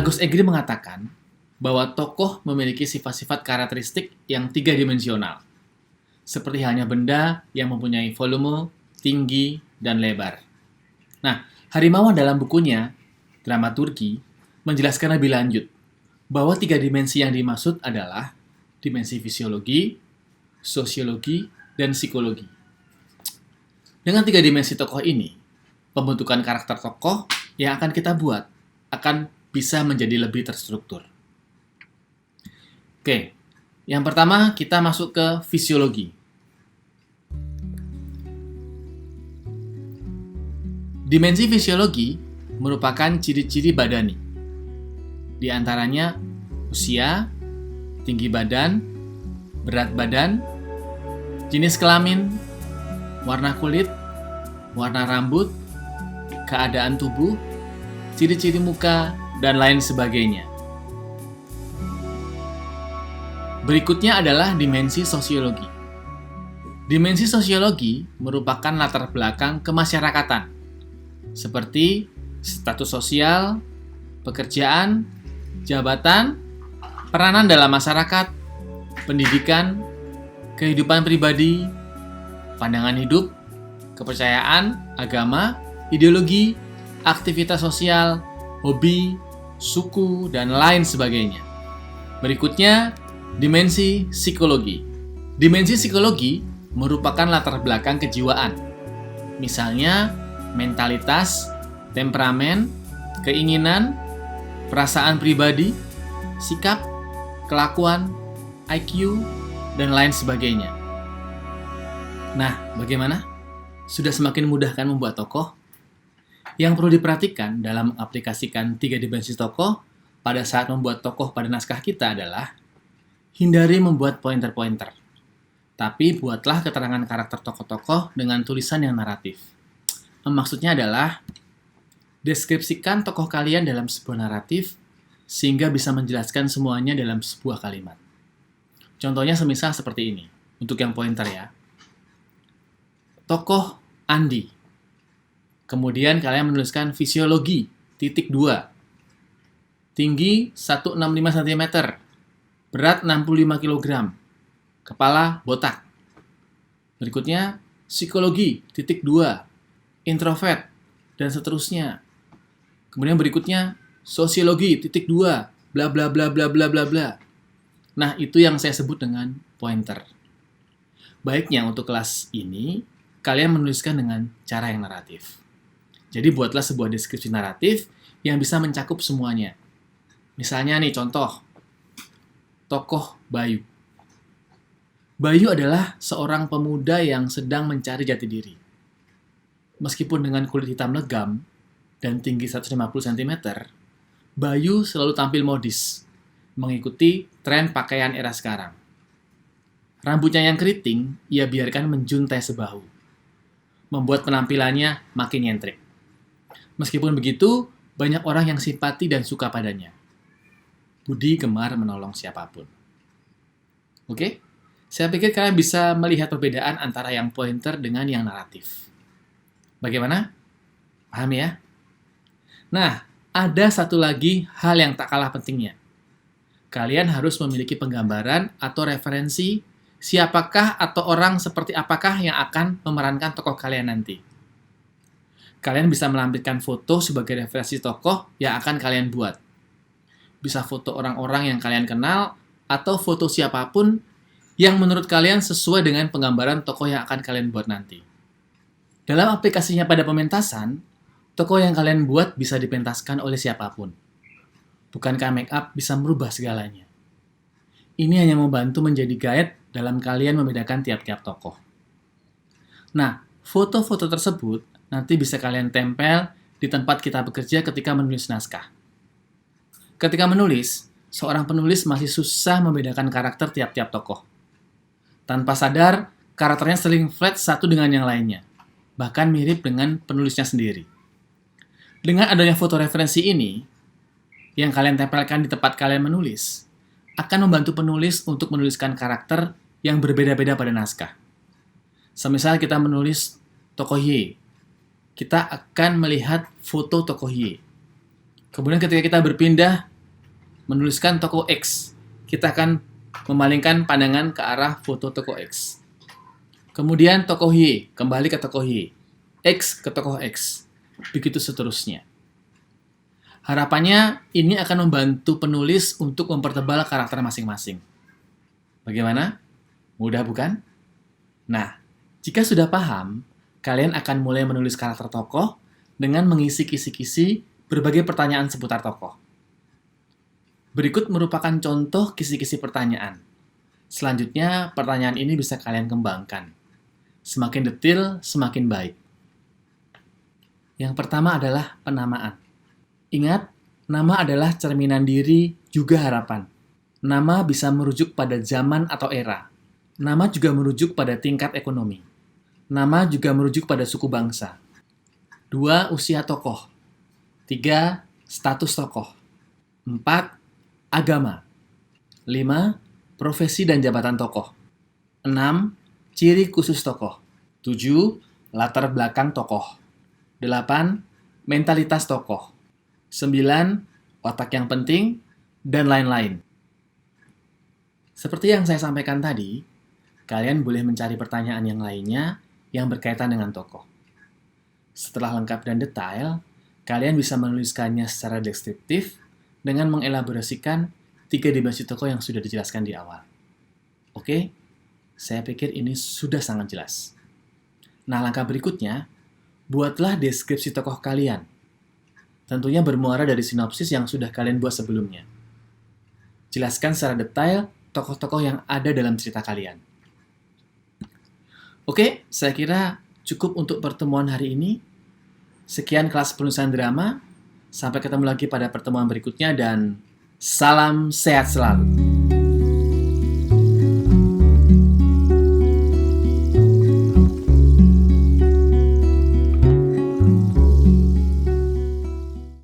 Agus Egri mengatakan bahwa tokoh memiliki sifat-sifat karakteristik yang tiga dimensional, seperti halnya benda yang mempunyai volume, tinggi, dan lebar. Nah, Harimawan dalam bukunya, Dramaturgi, menjelaskan lebih lanjut bahwa tiga dimensi yang dimaksud adalah dimensi fisiologi, sosiologi, dan psikologi. Dengan tiga dimensi tokoh ini, pembentukan karakter tokoh yang akan kita buat akan bisa menjadi lebih terstruktur. Oke, yang pertama kita masuk ke fisiologi. Dimensi fisiologi merupakan ciri-ciri badani. Di antaranya usia, tinggi badan, berat badan, jenis kelamin, warna kulit, warna rambut, keadaan tubuh, ciri-ciri muka, dan lain sebagainya. Berikutnya adalah dimensi sosiologi. Dimensi sosiologi merupakan latar belakang kemasyarakatan, seperti status sosial, pekerjaan, jabatan, peranan dalam masyarakat, pendidikan, kehidupan pribadi, pandangan hidup, kepercayaan, agama, ideologi, aktivitas sosial, hobi, suku, dan lain sebagainya. Berikutnya, dimensi psikologi. Dimensi psikologi merupakan latar belakang kejiwaan. Misalnya, mentalitas, temperamen, keinginan, perasaan pribadi, sikap, kelakuan, IQ, dan lain sebagainya. Nah, bagaimana? Sudah semakin mudah kan membuat tokoh? Yang perlu diperhatikan dalam mengaplikasikan tiga dimensi tokoh pada saat membuat tokoh pada naskah kita adalah hindari membuat pointer-pointer. Tapi buatlah keterangan karakter tokoh-tokoh dengan tulisan yang naratif. Maksudnya adalah deskripsikan tokoh kalian dalam sebuah naratif sehingga bisa menjelaskan semuanya dalam sebuah kalimat. Contohnya semisal seperti ini, untuk yang pointer ya. Tokoh Andi. Kemudian kalian menuliskan fisiologi, titik 2. Tinggi 165 cm. Berat 65 kg. Kepala botak. Berikutnya, psikologi, titik 2. Introvert, dan seterusnya. Kemudian berikutnya, sosiologi, titik 2. Bla bla bla bla bla bla bla. Nah, itu yang saya sebut dengan pointer. Baiknya untuk kelas ini, kalian menuliskan dengan cara yang naratif. Jadi buatlah sebuah deskripsi naratif yang bisa mencakup semuanya. Misalnya nih contoh, tokoh Bayu. Bayu adalah seorang pemuda yang sedang mencari jati diri. Meskipun dengan kulit hitam legam dan tinggi 150 cm, Bayu selalu tampil modis, mengikuti tren pakaian era sekarang. Rambutnya yang keriting, ia biarkan menjuntai sebahu, membuat penampilannya makin nyentrik. Meskipun begitu, banyak orang yang simpati dan suka padanya. Budi gemar menolong siapapun. Oke? Saya pikir kalian bisa melihat perbedaan antara yang pointer dengan yang naratif. Bagaimana? Paham ya? Nah, ada satu lagi hal yang tak kalah pentingnya. Kalian harus memiliki penggambaran atau referensi siapakah atau orang seperti apakah yang akan memerankan tokoh kalian nanti. Kalian bisa melampirkan foto sebagai referensi tokoh yang akan kalian buat. Bisa foto orang-orang yang kalian kenal atau foto siapapun yang menurut kalian sesuai dengan penggambaran tokoh yang akan kalian buat nanti. Dalam aplikasinya pada pementasan, tokoh yang kalian buat bisa dipentaskan oleh siapapun. Bukankah make up bisa merubah segalanya? Ini hanya membantu menjadi guide dalam kalian membedakan tiap-tiap tokoh. Nah, foto-foto tersebut nanti bisa kalian tempel di tempat kita bekerja ketika menulis naskah. Ketika menulis, seorang penulis masih susah membedakan karakter tiap-tiap tokoh. Tanpa sadar, karakternya sering flat satu dengan yang lainnya, bahkan mirip dengan penulisnya sendiri. Dengan adanya foto referensi ini, yang kalian tempelkan di tempat kalian menulis, akan membantu penulis untuk menuliskan karakter yang berbeda-beda pada naskah. Semisal kita menulis tokoh Y, kita akan melihat foto tokoh Y. Kemudian ketika kita berpindah menuliskan tokoh X. Kita akan memalingkan pandangan ke arah foto tokoh X. Kemudian tokoh Y, kembali ke tokoh Y. X ke tokoh X. Begitu seterusnya. Harapannya ini akan membantu penulis untuk mempertebal karakter masing-masing. Bagaimana? Mudah bukan? Nah, jika sudah paham, kalian akan mulai menulis karakter tokoh dengan mengisi kisi-kisi berbagai pertanyaan seputar tokoh. Berikut merupakan contoh kisi-kisi pertanyaan. Selanjutnya, pertanyaan ini bisa kalian kembangkan. Semakin detail, semakin baik. Yang pertama adalah penamaan. Ingat, nama adalah cerminan diri juga harapan. Nama bisa merujuk pada zaman atau era. Nama juga merujuk pada tingkat ekonomi. Nama juga merujuk pada suku bangsa. 2. Usia tokoh. 3. Status tokoh. 4. Agama. 5. Profesi dan jabatan tokoh. 6. Ciri khusus tokoh. 7. Latar belakang tokoh. 8. Mentalitas tokoh. 9. Otak yang penting, dan lain-lain. Seperti yang saya sampaikan tadi, kalian boleh mencari pertanyaan yang lainnya yang berkaitan dengan tokoh. Setelah lengkap dan detail, kalian bisa menuliskannya secara deskriptif dengan mengelaborasikan 3 dimensi tokoh yang sudah dijelaskan di awal. Oke, saya pikir ini sudah sangat jelas. Nah, langkah berikutnya, buatlah deskripsi tokoh kalian. Tentunya bermuara dari sinopsis yang sudah kalian buat sebelumnya. Jelaskan secara detail tokoh-tokoh yang ada dalam cerita kalian. Oke, saya kira cukup untuk pertemuan hari ini. Sekian kelas penulisan drama. Sampai ketemu lagi pada pertemuan berikutnya dan salam sehat selalu.